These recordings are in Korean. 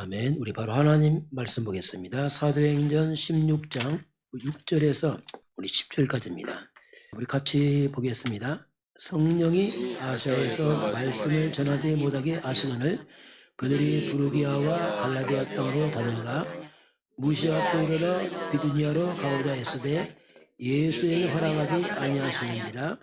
아멘. 우리 바로 하나님 말씀 보겠습니다. 사도행전 16장 6절에서 우리 10절까지입니다. 우리 같이 보겠습니다. 성령이 아시아에서 말씀을 전하지 못하게 하시거늘 그들이 부르기아와 갈라디아 땅으로 다녀가 무시아도 이르러 비두니아로 가고자 했으되 예수의 허락하지 아니하시는지라.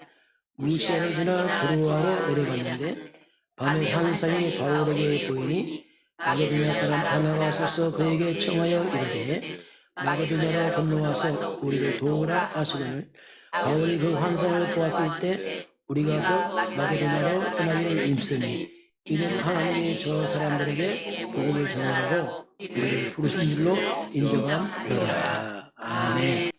무시아를 지나 드로아로 내려갔는데 밤에 환상이 바울에게 보이니 마게도냐 사람 하나가 서서 그에게 청하여 이르되 마게도냐로 건너와서 우리를 도우라 하시거늘 바울이 그 환상을 보았을 때 우리가 곧 마게도냐로 떠나기를 힘쓰니 이는 하나님이 저 사람들에게 복음을 전하라고 우리를 부르신 줄로 인정함이로라. 아멘.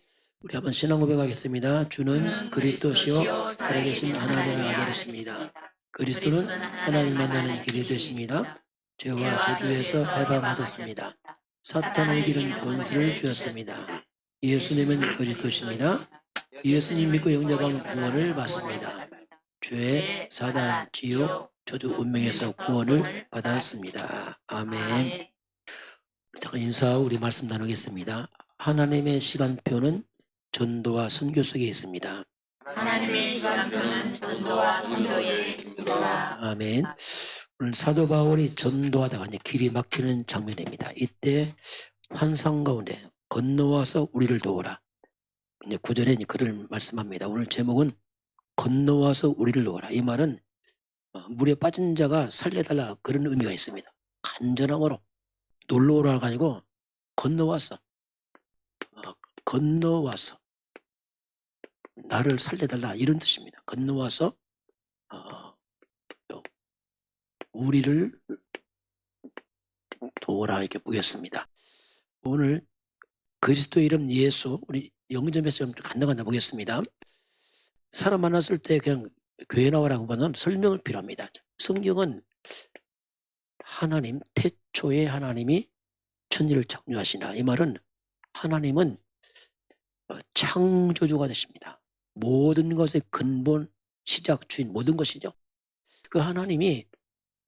우리 한번 신앙 고백하겠습니다. 주는 그리스도시요 살아계신 하나님의 아들이십니다. 그리스도는 하나님 만나는 길이 되십니다. 죄와 저주에서 해방하셨습니다. 사탄을 이기는 권세를 주셨습니다. 예수님은 그리스도십니다. 예수님 믿고 영접하면 구원을 받습니다. 죄, 사단, 지옥, 저주 운명에서 구원을 받았습니다. 아멘. 잠깐 인사 우리 말씀 나누겠습니다. 하나님의 시간표는 전도와 선교 속에 있습니다. 하나님의 시간표는 전도와 선교에 있습니다. 아멘. 오늘 사도 바울이 전도하다가 이제 길이 막히는 장면입니다. 이때 환상 가운데 건너와서 우리를 도우라. 이제 9절에 이제 그를 말씀합니다. 오늘 제목은 건너와서 우리를 도우라. 이 말은 물에 빠진 자가 살려달라 그런 의미가 있습니다. 간절함으로 놀러 오라가 아니고 건너와서 건너와서 나를 살려달라 이런 뜻입니다. 건너와서 우리를 도우라 이렇게 보겠습니다. 오늘 그리스도 이름 예수 우리 영점에서 좀 간단하게 보겠습니다. 사람 만났을 때 그냥 교회 나오라고 하면 설명을 필요합니다. 성경은 하나님 태초에 하나님이 천지를 창조하시나 이 말은 하나님은 창조주가 되십니다. 모든 것의 근본, 시작, 주인 모든 것이죠. 그 하나님이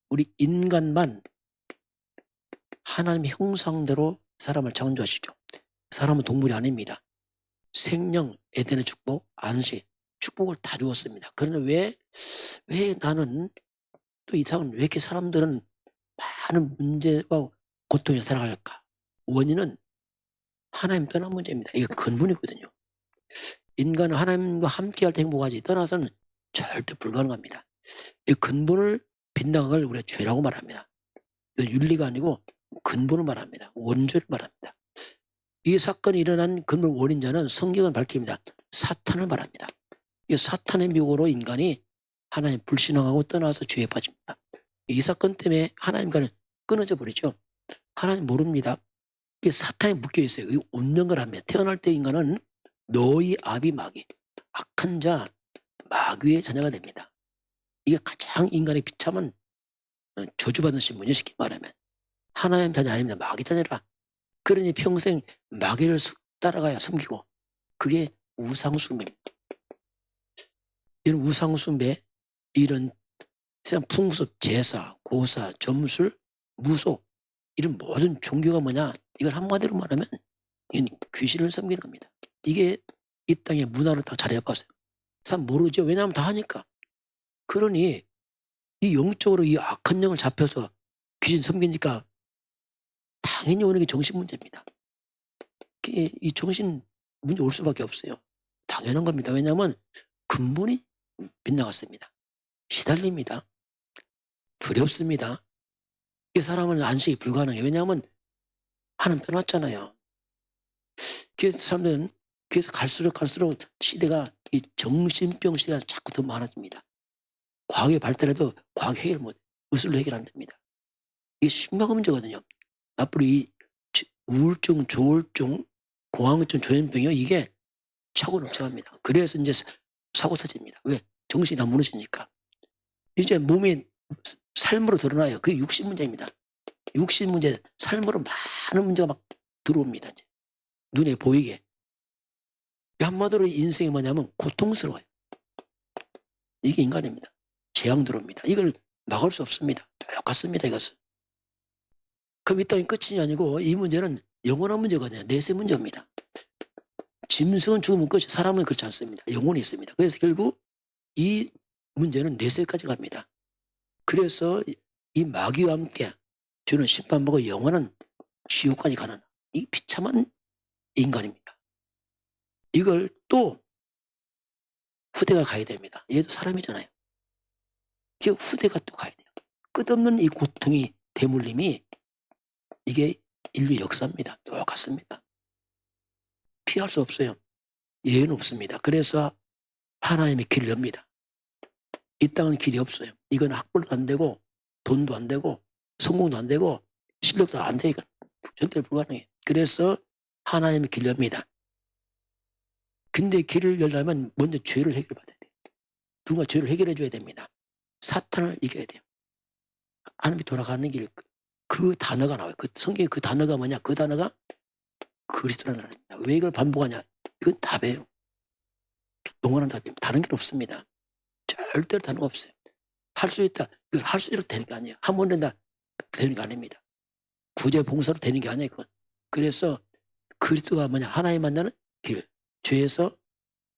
우리 인간만 하나님의 형상대로 사람을 창조하시죠. 사람은 동물이 아닙니다. 생명, 에덴의 축복, 안식, 축복을 다 주었습니다. 그러나 왜 나는 또 이상은 왜 이렇게 사람들은 많은 문제와 고통에 살아갈까? 원인은 하나님 떠난 문제입니다. 이게 근본이거든요. 인간은 하나님과 함께할 때 행복하지 떠나서는 절대 불가능합니다. 이 근본을 빗나간 걸 우리가 죄라고 말합니다. 이건 윤리가 아니고 근본을 말합니다. 원죄를 말합니다. 이 사건이 일어난 근본 원인자는 성경은 밝힙니다. 사탄을 말합니다. 이 사탄의 미혹으로 인간이 하나님 불신앙하고 떠나서 죄에 빠집니다. 이 사건 때문에 하나님과는 끊어져 버리죠. 하나님 모릅니다. 이게 사탄에 묶여 있어요. 이 운명을 합니다. 태어날 때 인간은 너희 아비 마귀, 악한 자 마귀의 자녀가 됩니다. 이게 가장 인간의 비참한 저주받은 신분이 쉽게 말하면 하나님 자녀 아닙니다. 마귀 자녀라. 그러니 평생 마귀를 따라가야 섬기고 그게 우상숭배입니다. 이런 우상숭배, 이런 풍습, 제사, 고사, 점술, 무속 이런 모든 종교가 뭐냐? 이걸 한마디로 말하면 이건 귀신을 섬기는 겁니다. 이게 이 땅의 문화를 다 잘해봤어요. 사람 모르죠. 왜냐하면 다 하니까. 그러니 이 영적으로 이 악한 영을 잡혀서 귀신 섬기니까 당연히 오는 게 정신 문제입니다. 이 정신 문제 올 수밖에 없어요. 당연한 겁니다. 왜냐하면 근본이 빗나갔습니다. 시달립니다. 두렵습니다. 이 사람은 안식이 불가능해요. 왜냐하면 하나님 떠났잖아요. 그래서 사람들은 그래서 갈수록 시대가 이 정신병 시대가 자꾸 더 많아집니다. 과학이 발달해도 과학 해결 못, 의술로 해결 안 됩니다. 이게 심각한 문제거든요. 앞으로 이 우울증, 조울증, 공황증, 조현병이요 이게 차고 넘쳐갑니다. 그래서 이제 사고 터집니다. 왜? 정신이 다 무너지니까. 이제 몸이 삶으로 드러나요. 그게 육신 문제입니다. 육신 문제, 삶으로 많은 문제가 막 들어옵니다. 이제. 눈에 보이게. 한마디로 인생이 뭐냐면 고통스러워요. 이게 인간입니다. 재앙 들어옵니다. 이걸 막을 수 없습니다. 똑같습니다. 이것은. 그럼 이 땅이 끝이 아니고 이 문제는 영원한 문제거든요. 내세 문제입니다. 짐승은 죽으면 끝이, 사람은 그렇지 않습니다. 영혼이 있습니다. 그래서 결국 이 문제는 내세까지 갑니다. 그래서 이 마귀와 함께 주는 심판받고 영원한 지옥까지 가는 이 비참한 인간입니다. 이걸 또 후대가 가야 됩니다. 얘도 사람이잖아요. 그 후대가 또 가야 돼요. 끝없는 이 고통이 대물림이 이게 인류 역사입니다. 똑같습니다. 피할 수 없어요. 예외는 없습니다. 그래서 하나님의 길을 엽니다. 이 땅은 길이 없어요. 이건 학벌도 안 되고 돈도 안 되고 성공도 안 되고 실력도 안 돼. 이건 절대 불가능해요. 그래서 하나님의 길을 엽니다. 근데 길을 열려면 먼저 죄를 해결받아야 돼요. 누가 죄를 해결해 줘야 됩니다. 사탄을 이겨야 돼요. 하나님이 돌아가는 길, 그 단어가 나와요. 그 성경에 그 단어가 뭐냐? 그 단어가 그리스도라는 단어입니다. 왜 이걸 반복하냐? 이건 답이에요. 영원한 답입니다. 다른 길 없습니다. 절대로 다른 거 없어요. 할 수 있다. 이걸 할 수 있도록 되는 게 아니에요. 한 번 된다. 되는 게 아닙니다. 구제 봉사로 되는 게 아니에요. 그건. 그래서 그리스도가 뭐냐? 하나님 만나는 길. 죄에서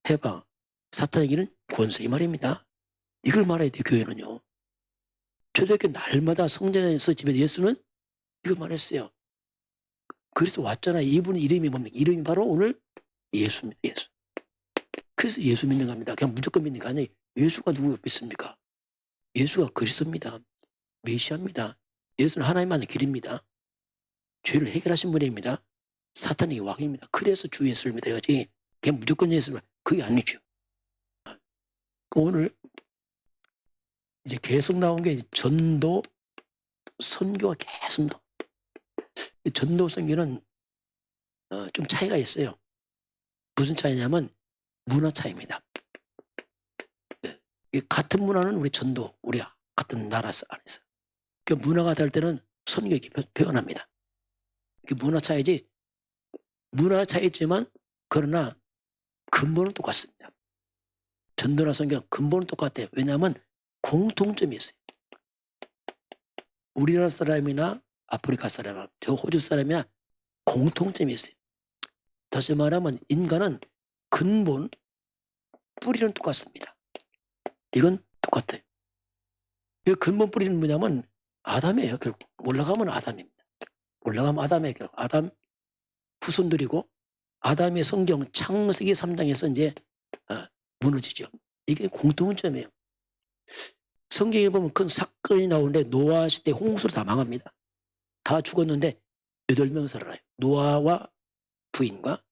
해방. 사탄의 길은 권세. 이 말입니다. 이걸 말해야 돼요. 교회는요. 초대교회 날마다 성전에서 집에 예수는 이거 말했어요. 그리스도 왔잖아요. 이분의 이름이 뭡니까? 이름이 바로 오늘 예수입니다. 예수. 그래서 예수 믿는 겁니다. 그냥 무조건 믿는 게 아니에요. 예수가 누구 믿습니까? 예수가 그리스도입니다. 메시아입니다. 예수는 하나님만의 길입니다. 죄를 해결하신 분입니다. 사탄이 왕입니다. 그래서 주 예수를 믿어야지 그냥 무조건 예수를, 그게 아니죠. 오늘 이제 계속 나온 게 전도 선교가 계속 나와. 전도 선교는 좀 차이가 있어요. 무슨 차이냐면 문화 차이입니다. 같은 문화는 우리 전도, 우리 같은 나라 안에서. 그 문화가 다를 때는 선교 이렇게 표현합니다. 그 문화 차이지, 문화 차이지만 그러나 근본은 똑같습니다. 전도나 선교는 근본은 똑같아요. 왜냐하면 공통점이 있어요. 우리나라 사람이나 아프리카 사람, 저 호주 사람이나 공통점이 있어요. 다시 말하면 인간은 근본, 뿌리는 똑같습니다. 이건 똑같아요. 그 근본 뿌리는 뭐냐면 아담이에요. 결국 올라가면 아담입니다. 올라가면 아담이에요. 결국 아담 후손들이고 아담의 성경 창세기 3장에서 이제 무너지죠. 이게 공통점이에요. 성경에 보면 큰 사건이 나오는데 노아 시대 홍수로 다 망합니다. 다 죽었는데 8명 살아요. 노아와 부인과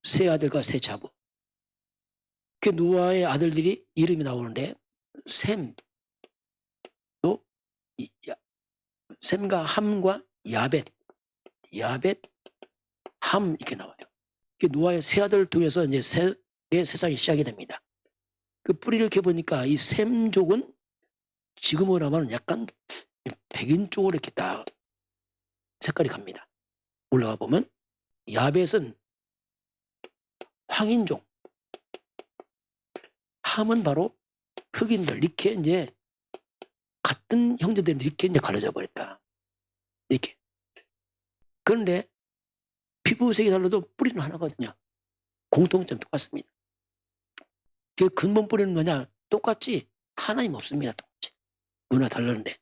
세 아들과 세 자부. 그 노아의 아들들이 이름이 나오는데 셈, 또 셈과 함과 야벳, 함 이렇게 나와요. 그 노아의 세 아들을 통해서 이제 세상이 시작이 됩니다. 그 뿌리를 이렇게 보니까 이 셈족은 지금으로 하면 약간 백인 쪽으로 이렇게 딱 색깔이 갑니다. 올라가 보면 야벳은 황인종, 함은 바로 흑인들, 이렇게 이제 같은 형제들이 이렇게 이제 갈라져 버렸다. 이렇게. 그런데 피부색이 달라도 뿌리는 하나거든요. 공통점 똑같습니다. 그 근본 뿌리는 뭐냐? 똑같이 하나님 없습니다. 똑같이. 문화 달랐는데.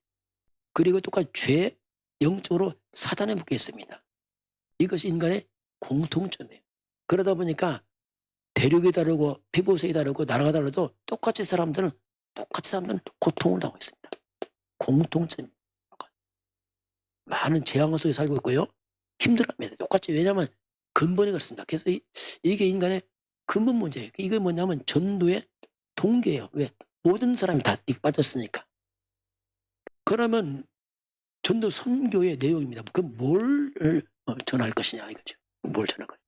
그리고 똑같이 죄, 영적으로 사단에 묶여 있습니다. 이것이 인간의 공통점이에요. 그러다 보니까 대륙이 다르고 피부색이 다르고 나라가 달라도 똑같이 사람들은 고통을 당하고 있습니다. 공통점. 많은 재앙 속에 살고 있고요. 힘들어합니다. 똑같이. 왜냐하면 근본이 그렇습니다. 그래서 이게 인간의 근본 문제예요. 이게 뭐냐면 전도의 동기예요. 왜? 모든 사람이 다 빠졌으니까. 그러면 전도 선교의 내용입니다. 그럼 뭘 전할 것이냐 이거죠. 뭘 전할 것이냐.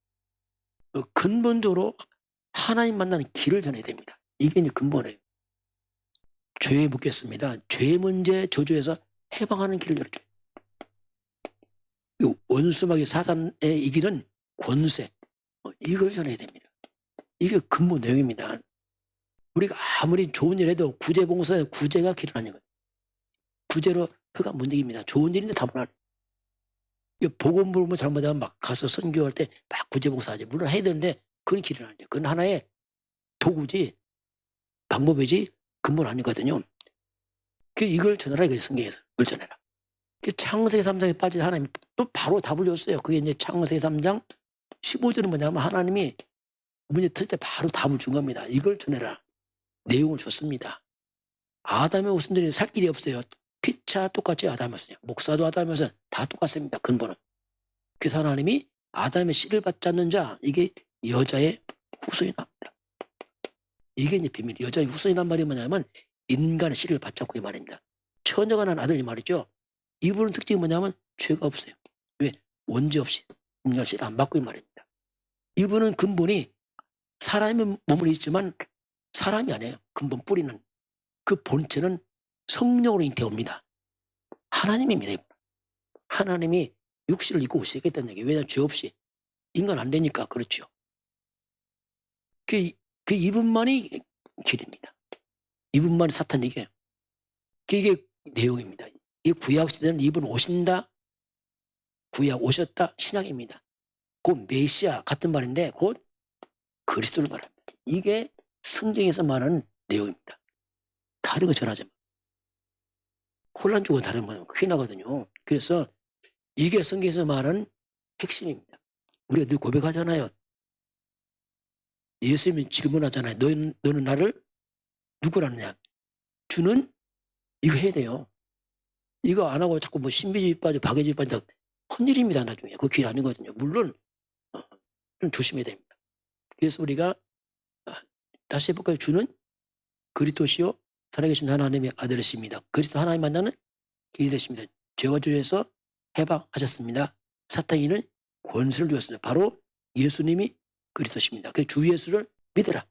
근본적으로 하나님 만나는 길을 전해야 됩니다. 이게 이제 근본이에요. 죄에 묻겠습니다. 죄 문제 저주에서 해방하는 길을 열어줘요. 원수마귀 사단의 이기는 권세, 이걸 전해야 됩니다. 이게 근본 내용입니다. 우리가 아무리 좋은 일 해도 구제봉사에 구제가 길어나는 거예요. 구제로 허가 못 이깁니다. 좋은 일인데 답을 안 해요. 복음 부르면 잘못하면 막 가서 선교할 때 막 구제봉사하지. 물론 해야 되는데 그건 길은 아니에요. 그건 하나의 도구지 방법이지 근본 아니거든요. 이걸 전하라 이거예요. 성경에서. 이걸 전해라. 창세기 3장에 빠진 하나님이 또 바로 답을 줬어요. 그게 이제 창세기 3장 15절은 뭐냐면 하나님이 문제 틀 때 바로 답을 준 겁니다. 이걸 전해라. 내용을 줬습니다. 아담의 후손들이 살 길이 없어요. 피차 똑같이 아담의 후손이에요. 목사도 아담의 후손 다 똑같습니다. 근본은. 그래서 하나님이 아담의 씨를 받지 않는 자, 이게 여자의 후손이 나옵니다. 이게 이제 비밀. 여자의 후손이란 말이 뭐냐면 인간의 씨를 받지 않고 이 말입니다. 처녀가 난 아들이 말이죠. 이분은 특징이 뭐냐면 죄가 없어요. 왜? 원죄 없이 인간 씨를 안 받고 이 말입니다. 이분은 근본이 사람의 몸을 있지만 사람이 아니에요. 근본 뿌리는. 그 본체는 성령으로 잉태옵니다. 하나님입니다. 하나님이 육신을 입고 오시겠다는 얘기예요. 왜냐하면 죄 없이 인간 안 되니까. 그렇죠. 그 이분만이 길입니다. 이분만이 사탄 얘기예요. 이게 내용입니다. 이 구약 시대는 이분 오신다, 구약 오셨다, 신약입니다. 곧 메시아 같은 말인데 곧 그리스도를 말합니다. 이게 성경에서 말하는 내용입니다. 다른 거 전하지 마. 혼란 주고 다른 거 큰일 나거든요. 그래서 이게 성경에서 말하는 핵심입니다. 우리가 늘 고백하잖아요. 예수님이 질문하잖아요. 너는 나를 누구라느냐? 주는 이거 해야 돼요. 이거 안 하고 자꾸 뭐 신비주의 빠져 박애주의 빠져 헛일입니다. 나중에. 그 길 아니거든요. 물론 좀 조심해야 됩니다. 그래서 우리가 다시 해볼까요? 주는 그리스도시요 살아계신 하나님의 아들이십니다. 그리스도 하나님 만나는 길이 되십니다. 죄와 죄에서 해방하셨습니다. 사탄이는 권세를 주었습니다. 바로 예수님이 그리스도십니다. 그래서 주 예수를 믿으라.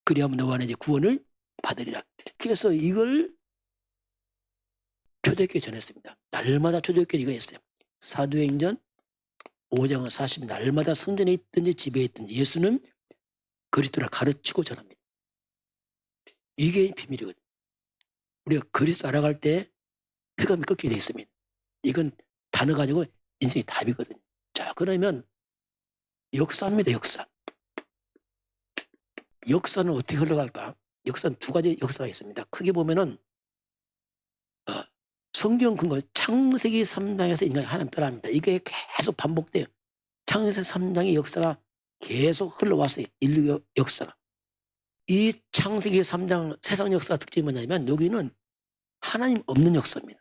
그리하면 너와 내 구원을 받으리라. 그래서 이걸 초대교회 전했습니다. 날마다 초대교회 이거 했어요. 사도행전 5장 40 날마다 성전에 있든지 집에 있든지 예수는 그리스도라 가르치고 전합니다. 이게 비밀이거든요. 우리가 그리스도 알아갈 때 흑암이 꺾이게 되어 있습니다. 이건 단어가 아니고 인생의 답이거든요. 자, 그러면 역사입니다. 역사. 역사는 어떻게 흘러갈까? 역사는 두 가지 역사가 있습니다. 크게 보면은 성경 근거 창세기 3장에서 인간이 하나님 따라합니다. 이게 계속 반복돼요. 창세기 3장의 역사가 계속 흘러왔어요. 인류 역사가. 이 창세기 3장 세상 역사 특징이 뭐냐면 여기는 하나님 없는 역사입니다.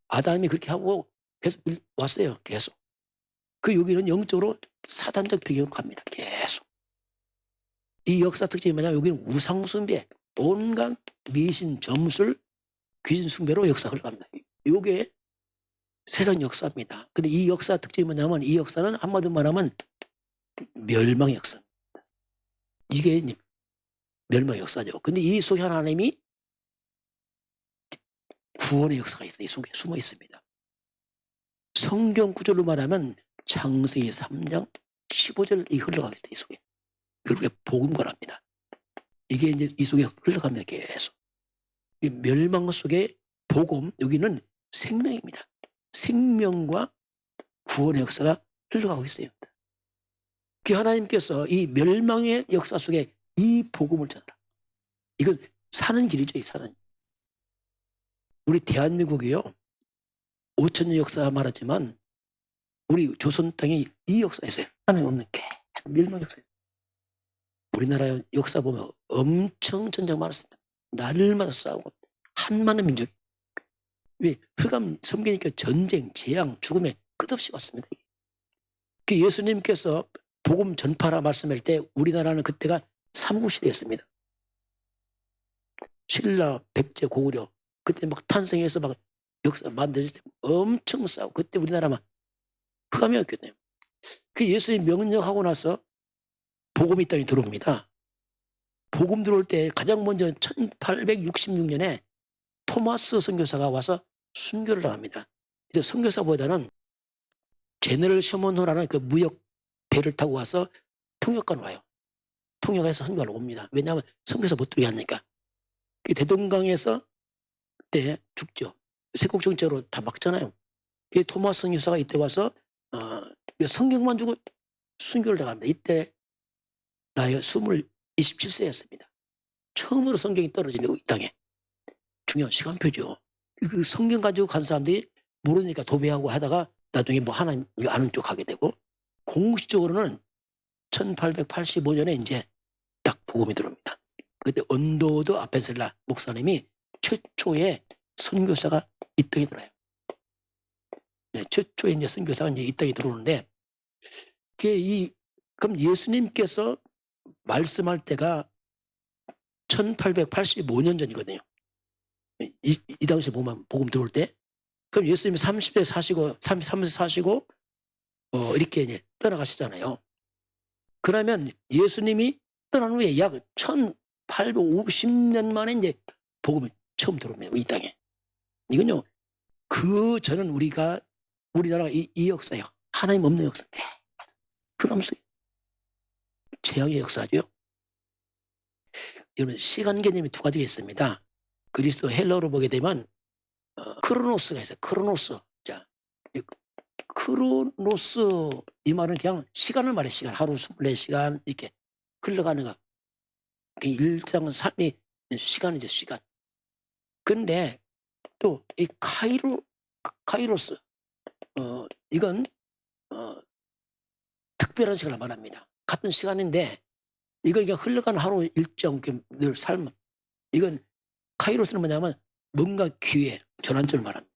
아담이 그렇게 하고 계속 왔어요. 계속. 여기는 영적으로 사단적 배경으로 갑니다. 계속. 이 역사 특징이 뭐냐면 여기는 우상 숭배, 온갖 미신, 점술, 귀신 숭배로 역사가 흘러갑니다. 이게 세상 역사입니다. 근데 이 역사 특징이 뭐냐면 이 역사는 한마디로 말하면 멸망의 역사입니다. 이게 멸망의 역사죠. 근데 이 속에 하나님이 구원의 역사가 있어요. 이 속에 숨어 있습니다. 성경 구절로 말하면 창세기 3장 15절이 흘러가고 있어요. 이 속에. 이걸 복음과랍니다. 이게 이제 이 속에 흘러갑니다. 계속. 이 멸망 속에 복음, 여기는 생명입니다. 생명과 구원의 역사가 흘러가고 있어요. 그 하나님께서 이 멸망의 역사 속에 이 복음을 전하라. 이건 사는 길이죠. 사는. 우리 대한민국이요. 5,000년 역사 말하지만 우리 조선 땅에 이 역사가 있어요. 하나님 없는 계속 멸망 역사. 우리나라 역사 보면 엄청 전쟁 많았습니다. 날마다 싸우고 한많은 민족. 왜? 흑암 섬기니까 전쟁, 재앙, 죽음에 끝없이 왔습니다. 그 예수님께서 복음 전파라 말씀할 때 우리나라는 그때가 삼국시대였습니다. 신라, 백제, 고구려 그때 막 탄생해서 막 역사 만들 때 엄청 싸우고 그때 우리나라 막 흑암이었거든요. 그 예수님 명령하고 나서 복음이 땅에 들어옵니다. 복음 들어올 때 가장 먼저 1866년에 토마스 선교사가 와서 순교를 합니다. 이제 선교사보다는 제너럴 셔먼호라는 그 무역 배를 타고 와서 통역관 와요. 통역해서 선교를 옵니다. 왜냐하면 선교사 못 들게 하니까. 그 대동강에서 그때 죽죠. 세국 정책으로 다 막잖아요. 토마스 선교사가 이때 와서 성경만 주고 순교를 당합니다. 이때 나이가 27세였습니다. 처음으로 성경이 떨어지는 이 땅에. 중요한 시간표죠. 그 성경 가지고 간 사람들이 모르니까 도배하고 하다가 나중에 뭐 하나님 아는 쪽 하게 되고, 공식적으로는 1885년에 이제 딱 복음이 들어옵니다. 그때 언더우드 아펜셀라 목사님이 최초의 선교사가 이 땅에 들어요. 네, 최초의 이제 선교사가 이제 이 땅에 들어오는데, 그럼 예수님께서 말씀할 때가 1885년 전이거든요. 이 당시에 복음 들어올 때. 그럼 예수님이 30대 사시고, 33세 사시고, 이렇게 이제 떠나가시잖아요. 그러면 예수님이 떠난 후에 약 1850년 만에 이제 복음이 처음 들어옵니다. 이 땅에. 이건요, 저는 우리나라가 이 역사예요. 하나님 없는 역사. 부담스러워요. 재앙의 역사죠. 여러분, 시간 개념이 두 가지가 있습니다. 그리스도 헬러로 보게 되면 크로노스가 있어요. 크로노스. 자, 크로노스 이 말은 그냥 시간을 말해. 시간. 하루 24시간 이렇게 흘러가는 거. 일상 삶이 시간이죠. 시간. 근데 또 이 카이로스 이건 특별한 시간을 말합니다. 같은 시간인데 이거 그냥 흘러가는 하루 일정 늘 삶. 이건 카이로스는 뭐냐면 뭔가 기회, 전환점을 말합니다.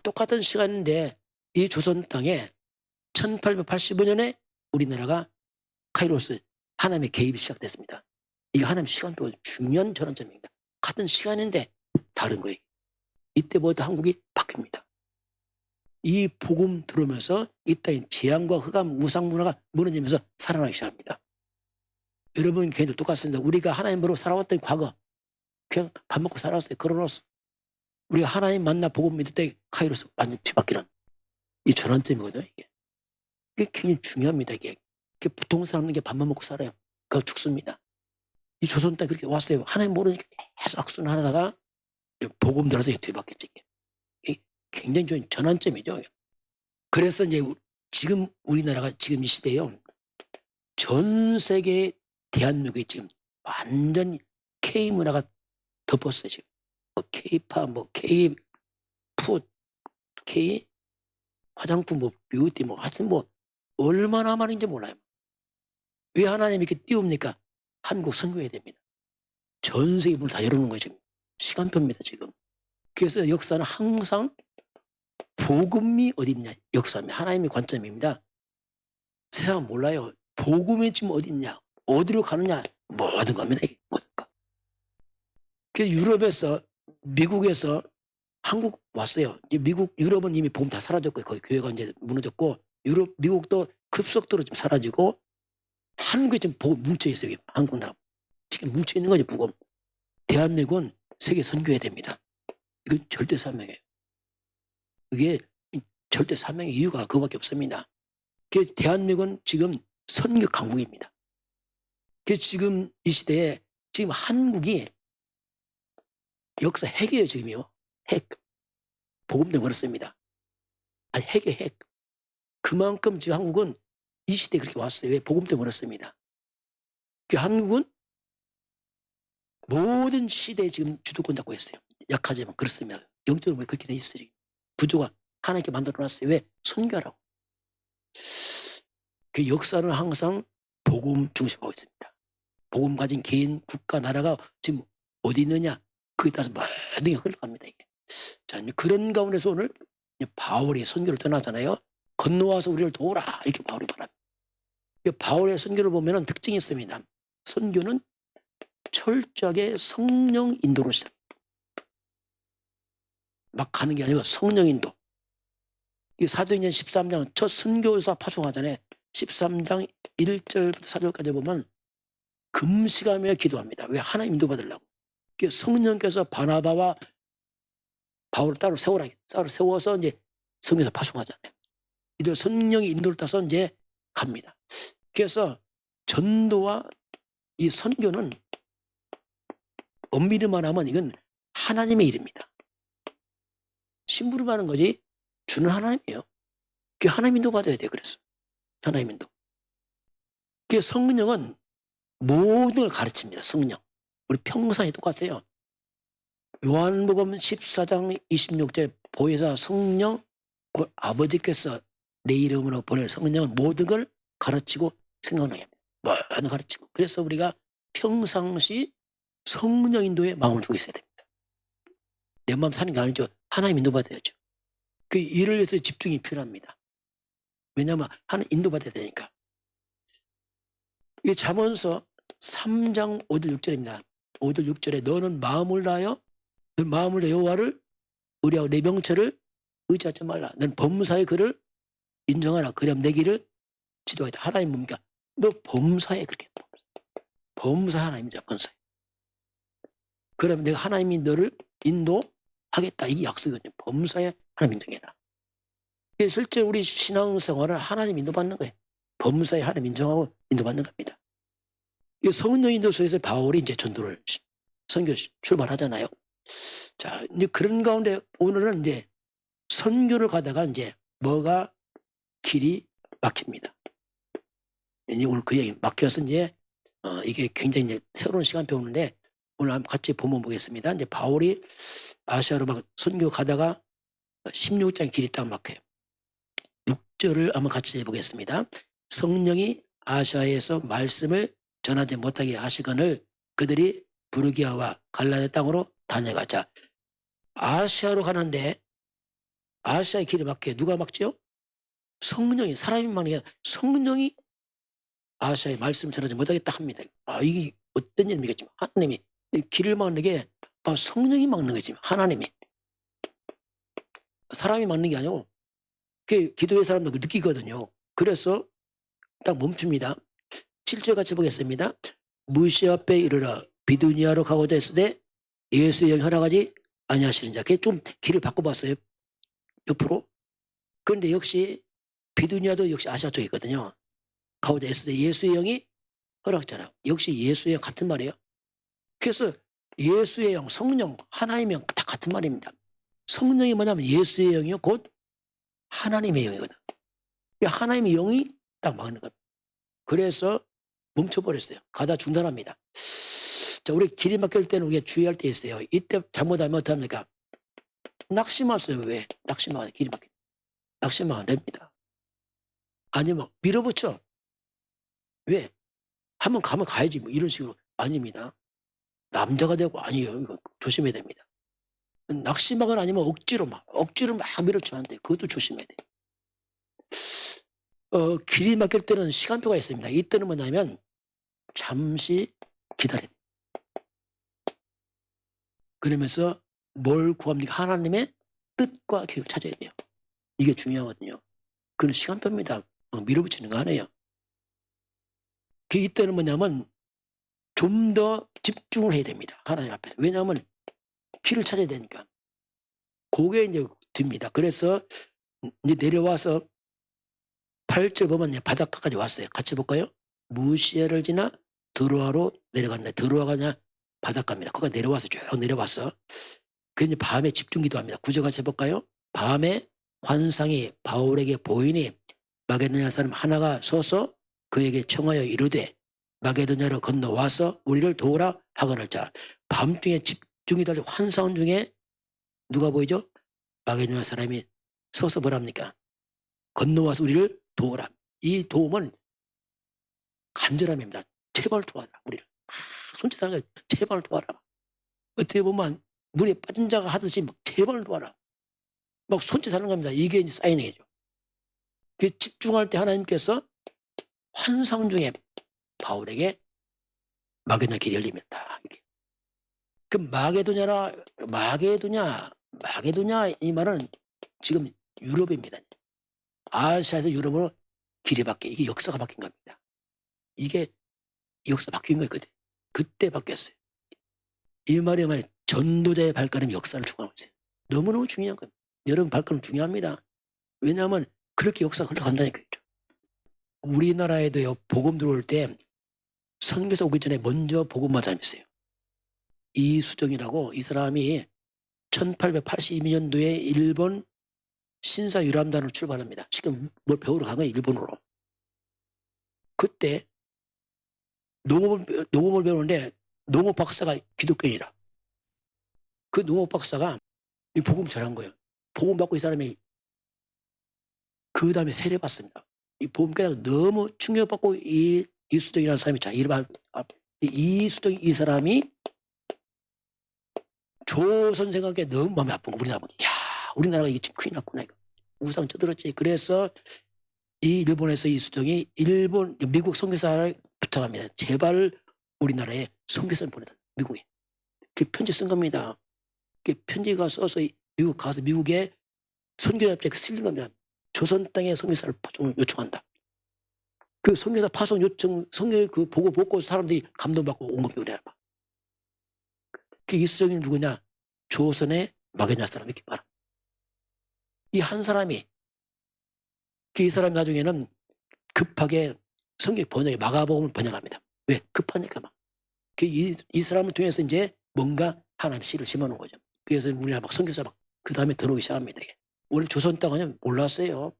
똑같은 시간인데 이 조선 땅에 1885년에 우리나라가 카이로스 하나님의 개입이 시작됐습니다. 이게 하나님의 시간표 중요한 전환점입니다. 같은 시간인데 다른 거예요. 이때부터 한국이 바뀝니다. 이 복음 들으면서 이 땅의 재앙과 흑암, 우상 문화가 무너지면서 살아나기 시작합니다. 여러분 교회도 똑같습니다. 우리가 하나님으로 살아왔던 과거 그냥 밥 먹고 살아왔어요. 걸어놓았어. 우리가 하나님 만나 복음 믿을 때 카이로스 완전 뒤바뀌는 이 전환점이거든요. 이게 굉장히 중요합니다. 이게 보통 사람은 밥만 먹고 살아요. 그거 죽습니다. 이 조선 땅 그렇게 왔어요. 하나님 모르니까 계속 악순환하다가 복음 들어서 뒤바뀌었죠. 이게 굉장히 좋은 전환점이죠. 그래서 이제 지금 우리나라가 지금 이 시대에요. 전 세계 대한민국이 지금 완전히 K 문화가 덮었어요. 지금 K팝, K푸드, K 화장품, 뷰티, 하여튼 얼마나 많은지 몰라요. 왜 하나님이 이렇게 띄웁니까? 한국 선교해야 됩니다. 전 세계 문을 다 열어놓은 거예요. 지금 시간표입니다. 지금. 그래서 역사는 항상 복음이 어디 있냐 역사입니다. 하나님의 관점입니다. 세상은 몰라요. 복음이 지금 어디 있냐, 어디로 가느냐, 모든 겁니다. 모든 거. 그래서 유럽에서, 미국에서 한국 왔어요. 유럽은 이미 복음 다 사라졌고 거기 교회가 이제 무너졌고, 미국도 급속도로 좀 사라지고, 한국에 지금 복음 뭉쳐 있어요. 한국 나 지금 뭉쳐 있는 거죠. 복음. 대한민국은 세계 선교해야 됩니다. 이건 절대 사명이에요. 이게 절대 사명의 이유가 그거밖에 없습니다. 그래서 대한민국은 지금 선교 강국입니다. 그래서 지금 이 시대에 지금 한국이 역사 핵이에요. 지금요. 핵. 복음 때문에 그렇습니다. 아니 핵의 핵. 그만큼 지금 한국은 이 시대에 그렇게 왔어요. 왜? 복음 때문에 그렇습니다. 그 한국은 모든 시대에 지금 주도권 잡고 있어요. 약하지만 그렇습니다. 영적으로 그렇게 돼 있어요. 구조가 하나님께 만들어놨어요. 왜? 선교하라고. 그 역사는 항상 복음 중심하고 있습니다. 복음 가진 개인, 국가, 나라가 지금 어디 있느냐, 그에 따라서 모든 게 흘러갑니다. 이게. 자, 그런 가운데서 오늘 바울이 선교를 떠나잖아요. 건너와서 우리를 도우라 이렇게 바울이 말합니다. 바울의 선교를 보면 특징이 있습니다. 선교는 철저하게 성령 인도로 시작합니다. 막 가는 게 아니고 성령 인도. 이 사도행전 13장 첫 선교사 파송하잖아요. 13장 1절부터 4절까지 보면 금식하며 기도합니다. 왜? 하나님 인도받으려고. 성령께서 바나바와 바울을 따로 세워서 이제 선교사 파송하잖아요. 이들 성령의 인도를 따서 이제 갑니다. 그래서 전도와 이 선교는 엄밀히만 하면 이건 하나님의 일입니다. 심부름하는 거지 주는 하나님이에요. 그 하나님 인도 받아야 돼요. 그래서 하나님 인도. 그 성령은 모든 걸 가르칩니다. 성령. 우리 평상이 똑같아요. 요한복음 14장 26절 보혜사 성령 곧 아버지께서 내 이름으로 보낼 성령은 모든 걸 가르치고 생각나게 합니다. 모든 가르치고. 그래서 우리가 평상시 성령 인도에 마음을 두고 있어야 됩니다. 내 마음 사는 게 아니죠. 하나님 인도 받아야죠. 그 일을 위해서 집중이 필요합니다. 왜냐하면 하나님 인도 받아야 되니까. 이 잠언서 3장 5절 6절입니다. 5절 6절에 너는 마음을 다하여 너 마음을 다하여 여호와를 의뢰하고 내 명철을 의지하지 말라. 넌 범사의 그를 인정하라. 그럼 내 길을 지도하겠다. 하나님 뭡니까? 너 범사에 그렇게 범사 하나님이죠. 범사에. 그러면 내가 하나님이 너를 인도하겠다. 이게 약속이거든요. 범사에 하나님 인정해라. 실제 우리 신앙생활은 하나님 인도받는 거예요. 범사에 하나님 인정하고 인도받는 겁니다. 이 성령 인도소에서 바울이 이제 전도를 선교 출발하잖아요. 자, 이제 그런 가운데 오늘은 이제 선교를 가다가 이제 뭐가 길이 막힙니다. 이제 오늘 그 얘기 막혀서 이제 이게 굉장히 이제 새로운 시간표 오는데 오늘 한번 같이 본문 보겠습니다. 이제 바울이 아시아로 막 선교 가다가 16장 길이 딱 막혀요. 6절을 한번 같이 보겠습니다. 성령이 아시아에서 말씀을 전하지 못하게 하시거늘 그들이 부르기아와 갈라디 땅으로 다녀가자. 아시아로 가는데 아시아의 길이 막혀요. 누가 막죠? 성령이, 사람이 막는 게 아니라 성령이 아시아의 말씀을 전하지 못하겠다 합니다. 이게 어떤 일입니까? 하나님이 길을 막는 게 성령이 막는 거지. 하나님이. 사람이 막는 게 아니고 그 기도의 사람도 느끼거든요. 그래서 딱 멈춥니다. 7절 같이 보겠습니다. 무시 앞에 이르러 비두니아로 가고자 했으되 예수의 영이 허락하지 아니하시는 자. 그게 좀 길을 바꿔봤어요. 옆으로. 그런데 역시 비두니아도 역시 아시아 쪽에 있거든요. 가고자 했으되 예수의 영이 허락하잖아요. 역시 예수의 영 같은 말이에요. 그래서 예수의 영, 성령, 하나님의 영 다 같은 말입니다. 성령이 뭐냐면 예수의 영이요 곧 하나님의 영이거든. 하나님의 영이 딱 막는 겁니다. 그래서 멈춰버렸어요. 가다 중단합니다. 자, 우리 길이 막힐 때는 우리가 주의할 때 있어요. 이때 잘못하면 어떡합니까? 낙심하세요. 왜? 낙심하면 길이 막혀. 낙심하면 안 됩니다. 아니면 밀어붙여. 왜? 한번 가면 가야지 뭐 이런 식으로. 아닙니다. 남자가 되고 아니에요. 이거 조심해야 됩니다. 낙심하거나 아니면 억지로 막 밀어치면 안 돼. 그것도 조심해야 돼. 길이 막힐 때는 시간표가 있습니다. 이때는 뭐냐면 잠시 기다려야 돼. 그러면서 뭘 구합니까? 하나님의 뜻과 계획을 찾아야 돼요. 이게 중요하거든요. 그건 시간표입니다. 밀어붙이는 거 아니에요. 이때는 뭐냐면 좀 더 집중을 해야 됩니다. 하나님 앞에서. 왜냐하면 길을 찾아야 되니까. 그게 이제 듭니다. 그래서 이제 내려와서 8절 보면 이제 바닷가까지 왔어요. 같이 볼까요? 무시아를 지나 드로아로 내려갔는데 드로아가 그냥 바닷가입니다. 거기가 내려와서 쭉 내려왔어. 그 이제 밤에 집중 기도합니다. 9절 같이 볼까요? 밤에 환상이 바울에게 보이니 마게도냐 사람 하나가 서서 그에게 청하여 이르되 마게도냐로 건너와서 우리를 도우라 하거늘. 자, 밤중에 집중이 달려 환상 중에 누가 보이죠? 마게도냐 사람이 서서 뭐랍니까? 건너와서 우리를 도우라. 이 도움은 간절함입니다. 제발 도와라 우리를. 손짓하는 거야. 제발 도와라. 어떻게 보면 물에 빠진 자가 하듯이 막 제발 도와라. 막 손짓하는 겁니다. 이게 이제 사인이죠. 집중할 때 하나님께서 환상 중에 바울에게 마게도냐 길이 열립니다. 그 마게도냐 이 말은 지금 유럽입니다. 아시아에서 유럽으로 길이 바뀌어. 이게 역사가 바뀐 겁니다. 이게 역사 바뀐 거예요. 그때 바뀌었어요. 이 말이 말 전도자의 발걸음이 역사를 중요하고 있어요. 너무너무 중요한 겁니다. 여러분 발걸음 중요합니다. 왜냐하면 그렇게 역사가 흘러간다니까요. 우리나라에도요, 복음 들어올 때 선교사 오기 전에 먼저 복음만 전했어요. 이수정이라고 이 사람이 1882년도에 일본 신사유람단을 출발합니다. 지금 뭘 배우러 간 거예요, 일본으로. 그때 농업을 배우는데 농업 박사가 기독교인이라. 그 농업 박사가 이 복음 전한 거예요. 복음 받고 이 사람이 그 다음에 세례 받습니다. 이 복음 깨닫고 너무 충격받고 이수정이라는 사람이, 자, 이수정 이 사람이 조선 생각에 너무 마음이 아픈 거. 우리나라가 이게 지금 큰일 났구나. 이거. 우상 쳐들었지. 그래서 이 일본에서 이수정이 미국 선교사를 부탁합니다. 제발 우리나라에 선교사를 보내달라. 미국에. 그 편지 쓴 겁니다. 그 편지가 써서 미국 가서 미국에 선교사한테 실린 겁니다. 조선 땅에 선교사를 요청한다. 그 선교사 파송 요청, 선교 그 보고 받고 사람들이 감동받고 온 겁니다. 그 이수정이 누구냐? 조선의 막연야 사람 이렇게 말합니다. 이 한 사람이, 이 사람이 나중에는 급하게 성경 번역에 마가복음을 번역합니다. 왜? 급하니까 막. 이 사람을 통해서 이제 뭔가 하나님 씨를 심어놓은 거죠. 그래서 우리나라 막 선교사 막 그 다음에 들어오기 시작합니다. 원래 조선 땅은 몰랐어요.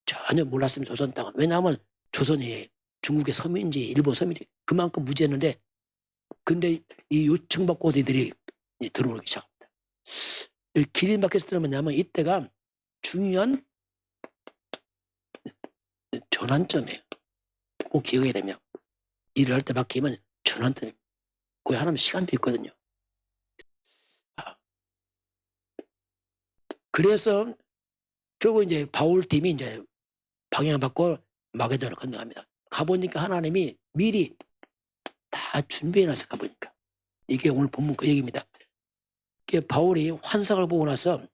전혀 몰랐습니다. 조선 땅은. 왜냐하면 조선이 중국의 섬인지 일본 섬인지 그만큼 무지했는데, 근데 이 요청받고 이들이 들어오기 시작합니다. 길이 막혔을 때는 뭐냐면 이때가 중요한 전환점이에요. 꼭 기억해야 되면 일을 할 때 막히면 전환점이에요. 거기 하나면 시간도 있거든요. 그래서 결국 이제 바울 팀이 이제 방향 바꿔 마게도냐로 건너갑니다. 가보니까 하나님이 미리 다 준비해놔서 가보니까 이게 오늘 본문 그 얘기입니다. 바울이 환상을 보고 나서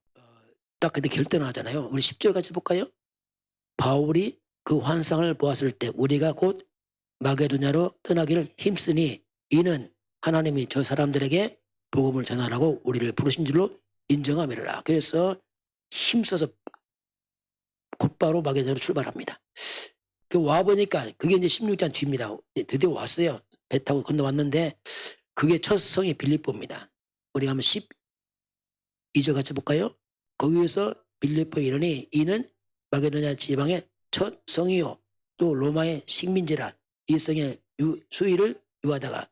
딱 그때 결단하잖아요. 우리 10절 같이 볼까요? 바울이 그 환상을 보았을 때 우리가 곧 마게도냐로 떠나기를 힘쓰니 이는 하나님이 저 사람들에게 복음을 전하라고 우리를 부르신 줄로 인정함이라. 그래서 힘써서 곧바로 마게도냐로 출발합니다. 그 와보니까 그게 이제 16장 뒤입니다. 드디어 왔어요. 배 타고 건너왔는데 그게 첫 성이 빌립보입니다. 우리가 한번 12절 같이 볼까요? 거기에서 빌립보에 이르니 이는 마게도냐 지방의 첫 성이요 또 로마의 식민지라. 이 성의 수위를 유하다가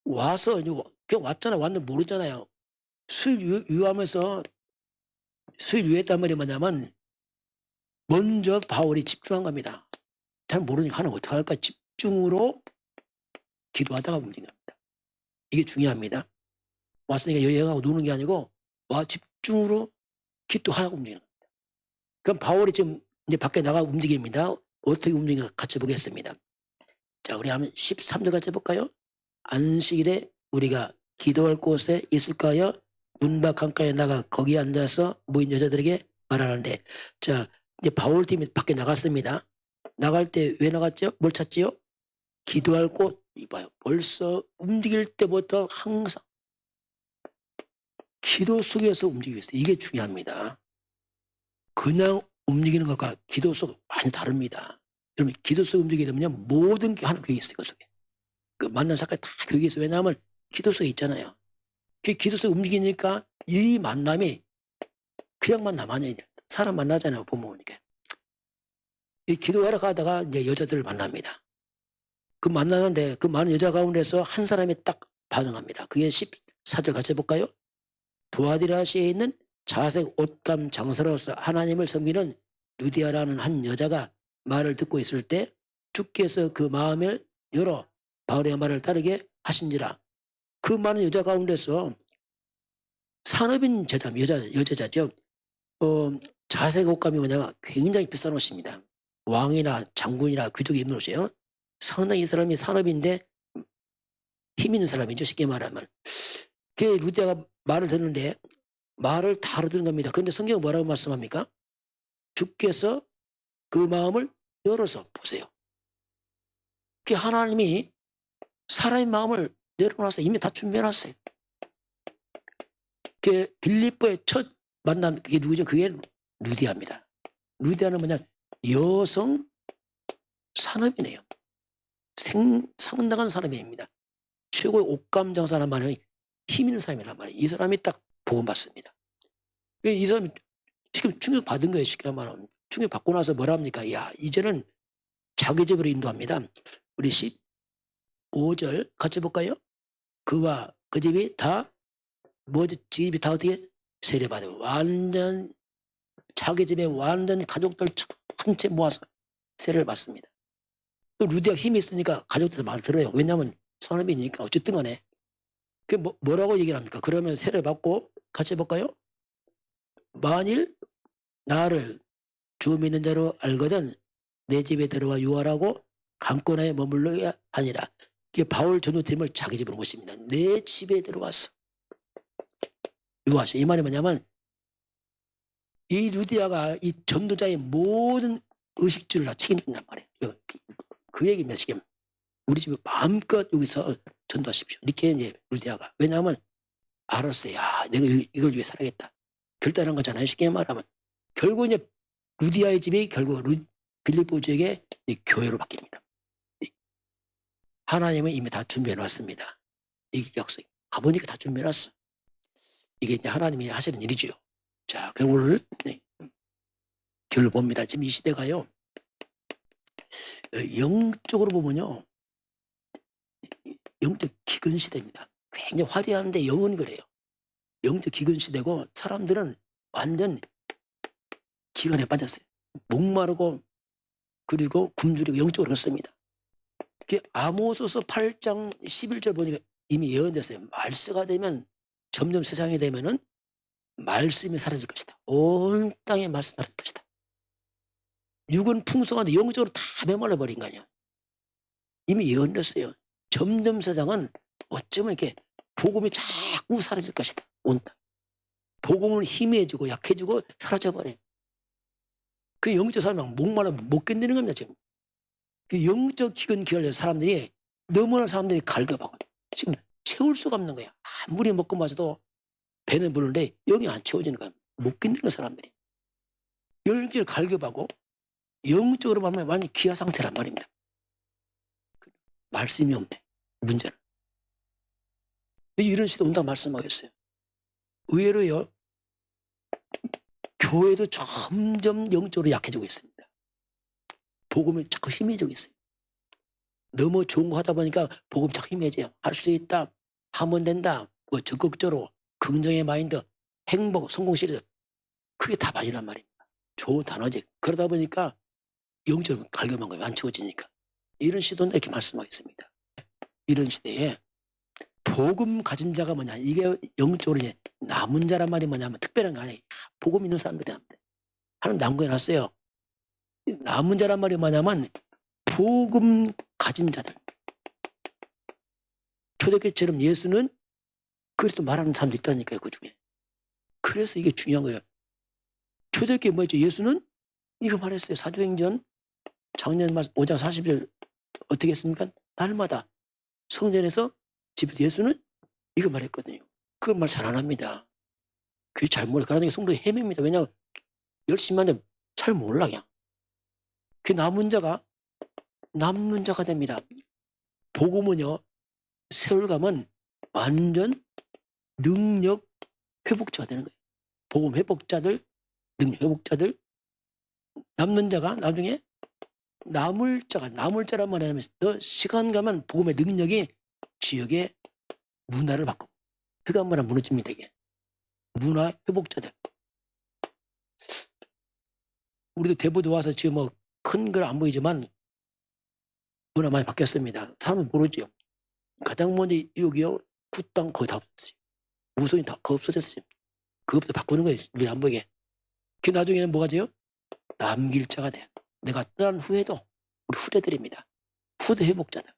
와서 그냥 왔잖아요. 왔는데 모르잖아요. 수일 유하면서 수일 유했단 말이 뭐냐면 먼저 바울이 집중한 겁니다. 잘 모르니까 하나 어떻게 할까 집중으로 기도하다가 움직인 겁니다. 이게 중요합니다. 왔으니까 여행하고 노는 게 아니고 집중으로 기도하고 움직이는 겁니다. 그럼 바울이 지금 이제 밖에 나가 움직입니다. 어떻게 움직이는가 같이 보겠습니다. 자, 우리 한번 13절 같이 볼까요? 안식일에 우리가 기도할 곳에 있을까요? 문밖 강가에 나가 거기 앉아서 모인 여자들에게 말하는데, 자, 이제 바울 팀이 밖에 나갔습니다. 나갈 때 왜 나갔죠? 뭘 찾지요? 기도할 곳. 이봐요. 벌써 움직일 때부터 항상 기도 속에서 움직이고 있어요. 이게 중요합니다. 그냥 움직이는 것과 기도 속 많이 다릅니다. 여러분, 기도 속에 움직이게 되면 모든 게 하나 교육이 있어요. 그 속에. 그 만난 사건이 다 교육이 있어요. 왜냐하면 기도 속에 있잖아요. 그 기도 속에 움직이니까 이 만남이 그냥 만남 아니에요. 사람 만나잖아요. 부모니까. 기도하러 가다가 이제 여자들을 만납니다. 그 만나는데 그 많은 여자 가운데서 한 사람이 딱 반응합니다. 그게 14절 같이 볼까요? 두아디라시에 있는 자색 옷감 장사로서 하나님을 섬기는 누디아라는 한 여자가 말을 듣고 있을 때 주께서 그 마음을 열어 바울의 말을 따르게 하신지라. 그 많은 여자 가운데서 산업인 여자죠. 자색 옷감이 뭐냐면 굉장히 비싼 옷입니다. 왕이나 장군이나 귀족이 입는 옷이에요. 상당히 이 사람이 산업인데 힘 있는 사람이죠. 쉽게 말하면. 그 루디아가 말을 듣는데 말을 다 알아듣는 겁니다. 그런데 성경은 뭐라고 말씀합니까? 주께서 그 마음을 열어서 보세요. 그 하나님이 사람의 마음을 내려놨어요. 이미 다 준비해놨어요. 그 빌립보의 첫 만남, 그게 누구죠? 그게 루디아입니다. 루디아는 뭐냐? 여성 산업이네요. 상당한 산업인입니다. 최고의 옷감 장사란 말은 힘 있는 사람이란 말이에요. 이 사람이 딱 복음 받습니다. 이 사람이 지금 충격받은 거예요. 쉽게 말하면. 충격받고 나서 뭐라 합니까? 야, 이제는 자기 집으로 인도합니다. 우리 15절 같이 볼까요? 그와 그 집이 다 뭐지? 집이 다 어떻게? 세례받아요. 완전 자기 집에 완전 가족들 전체 모아서 세례를 받습니다. 또 루디아가 힘이 있으니까 가족들 말 들어요. 왜냐하면 선업이니까 어쨌든 간에. 그 뭐라고 얘기를 합니까? 그러면 세례 받고 같이 볼까요? 만일 나를 주 믿는 대로 알거든 내 집에 들어와 유하라고 강권하에 머물러야 하니라. 이게 바울 전도팀을 자기 집으로 모십니다. 내 집에 들어와서 유하시. 이 말이 뭐냐면 이 루디아가 이 전도자의 모든 의식주를 다 책임진단 말이에요. 그 얘기입니다. 지금 우리 집에 마음껏 여기서 전도하십시오. 이렇게 이제 루디아가. 왜냐하면 알았어요. 야, 내가 이걸 위해 살아야겠다. 결단한 거잖아요. 쉽게 말하면. 결국 이제 루디아의 집이 결국 빌립보 지역의 교회로 바뀝니다. 하나님은 이미 다 준비해 놨습니다. 이 약속. 가보니까 다 준비해 놨어. 이게 이제 하나님이 하시는 일이죠. 자, 그럼 오늘 결을 봅니다. 지금 이 시대가요. 영적으로 보면요. 영적 기근 시대입니다. 굉장히 화려한데 영은 그래요. 영적 기근 시대고 사람들은 완전 기근에 빠졌어요. 목마르고 그리고 굶주리고 영적으로 그렇습니다. 아모스서 8장 11절 보니까 이미 예언됐어요. 말세가 되면 점점 세상이 되면은 말씀이 사라질 것이다. 온 땅에 말씀이 사라질 것이다. 육은 풍성한데 영적으로 다 메말라 버린 거 아니야. 이미 예언됐어요. 점점 세상은 어쩌면 이렇게 복음이 자꾸 사라질 것이다. 온 땅. 복음은 희미해지고 약해지고 사라져버려. 그 영적 사람이 목말라 못 견디는 겁니다. 지금. 그 영적 기근 기울여 사람들이 너무나 사람들이 갈급하고 지금 채울 수가 없는 거야. 아무리 먹고 마셔도 배는 부르는데 영이 안 채워지는 거야. 못 견디는 사람들이. 영적으로 갈급하고 영적으로 보면 완전히 기아 상태란 말입니다. 말씀이 없네. 문제는. 이런 시대 온다고 말씀하겠어요. 의외로요. 교회도 점점 영적으로 약해지고 있습니다. 복음이 자꾸 희미해지고 있어요. 너무 좋은 거 하다 보니까 복음 자꾸 희미해져요. 할 수 있다. 하면 된다. 뭐 적극적으로 긍정의 마인드, 행복, 성공 시리즈. 그게 다반이란 말입니다. 좋은 단어지. 그러다 보니까 영적으로 갈급한 거예요. 안 채워지니까. 이런 시도는 이렇게 말씀하겠습니다. 이런 시대에 복음 가진 자가 뭐냐. 이게 영적으로 이제 남은 자란 말이 뭐냐면 특별한 거 아니에요. 복음 있는 사람들이 하나님 남겨 놨어요. 남은 자란 말이 뭐냐면 복음 가진 자들. 초대교회처럼 예수는 그리스도 말하는 사람도 있다니까요. 그 중에. 그래서 이게 중요한 거예요. 초대교회 뭐였죠? 예수는 이거 말했어요. 사도행전 작년 5장 40절 어떻게 했습니까? 날마다 성전에서 집에서 예수는 이거 말했거든요. 그걸 말 잘 안 합니다. 그게 잘 몰라. 그러니까 성도가 헤맵니다. 왜냐하면 열심히 하는데 잘 몰라 그냥. 그 남은 자가 됩니다. 복음은요. 세월 가면 완전 능력 회복자가 되는 거예요. 복음 회복자들, 능력 회복자들, 남는 자가 나중에 남을 자란 말이 하면서 더 시간 가면 복음의 능력이 지역의 문화를 바꾸고 흑암 문화 무너집니다. 이게 문화 회복자들. 우리도 대부도 와서 지금 뭐 큰 걸 안 보이지만 문화 많이 바뀌었습니다. 사람은 모르죠. 가장 먼저 여기요 굿땅 거의 다 없었어요. 우선이 다 거의 없어졌어요. 그것부터 바꾸는 거예요. 우리 안 보이게. 그 나중에는 뭐가 돼요? 남길 자가 돼요. 내가 떠난 후에도 우리 후대들입니다. 후대 회복자들.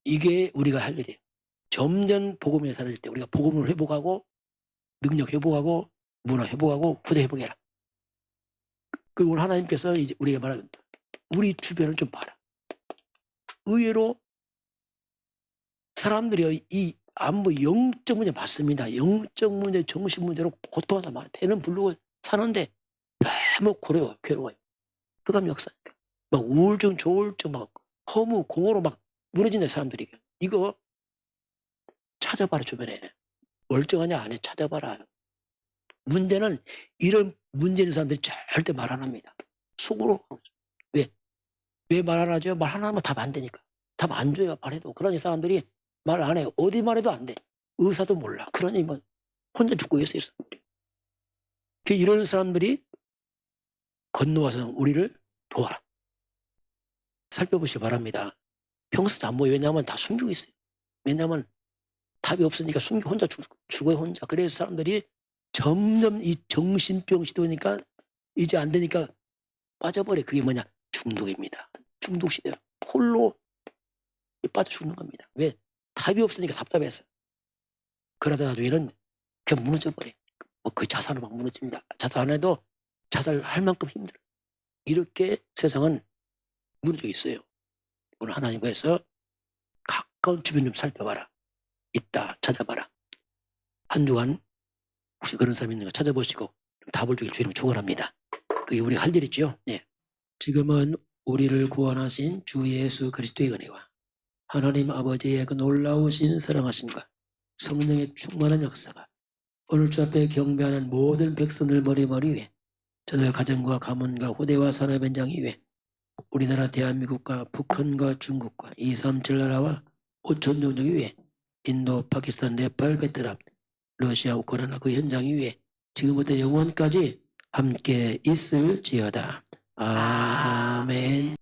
이게 우리가 할 일이에요. 점점 복음에 살아질 때 우리가 복음을 회복하고 능력 회복하고 문화 회복하고 후대 회복해라. 그리고 오늘 하나님께서 이제 우리가 말하면 우리 주변을 좀 봐라. 의외로 사람들이 이 안보 영적 문제 맞습니다. 영적 문제, 정신 문제로 고통하다 막 배는 부르고 사는데 너무 고려워요. 괴로워요. 흑암 역사니까. 막 우울증, 조울증, 막 허무, 공허로 막 무너진다 사람들이. 이거 찾아봐라. 주변에 멀쩡하냐 안 해. 찾아봐라. 문제는 이런 문제 있는 사람들이 절대 말 안 합니다. 속으로. 왜 말 안 하죠? 말 하나 하면 답 안 되니까. 답 안 줘요. 말해도. 그러니 사람들이 말 안 해요. 어디 말해도 안 돼. 의사도 몰라. 그러니 뭐 혼자 죽고 있어요. 이런 사람들이 건너와서 우리를 도와라. 살펴보시기 바랍니다. 평소에 안 보여요. 왜냐하면 다 숨기고 있어요. 왜냐하면 답이 없으니까 숨기고 혼자 죽어요. 혼자. 그래서 사람들이 점점 이 정신병 시도니까 이제 안 되니까 빠져버려. 그게 뭐냐? 중독입니다. 중독 시대요. 홀로 빠져 죽는 겁니다. 왜? 답이 없으니까 답답해서. 그러다 나중에는 그냥 무너져버려. 그 자살로 막 무너집니다. 자살 안 해도 자살할 만큼 힘들어요. 이렇게 세상은 무너져 있어요. 오늘 하나님께서 가까운 주변 좀 살펴봐라. 있다. 찾아봐라. 한 주간 혹시 그런 사람이 있는가 찾아보시고 답을 주길 주님 축원합니다. 그게 우리가 할 일이죠. 네. 지금은 우리를 구원하신 주 예수 그리스도의 은혜와 하나님 아버지의 그 놀라우신 사랑하심과 성령의 충만한 역사가 오늘 주 앞에 경배하는 모든 백성들 머리머리 위에 저들 가정과 가문과 후대와 산업 현장 위에 우리나라 대한민국과 북한과 중국과 237 나라와 5천 종족 위에 인도, 파키스탄, 네팔, 베트남, 러시아, 우크라이나 그 현장 위에 지금부터 영원까지 함께 있을지어다. 아멘.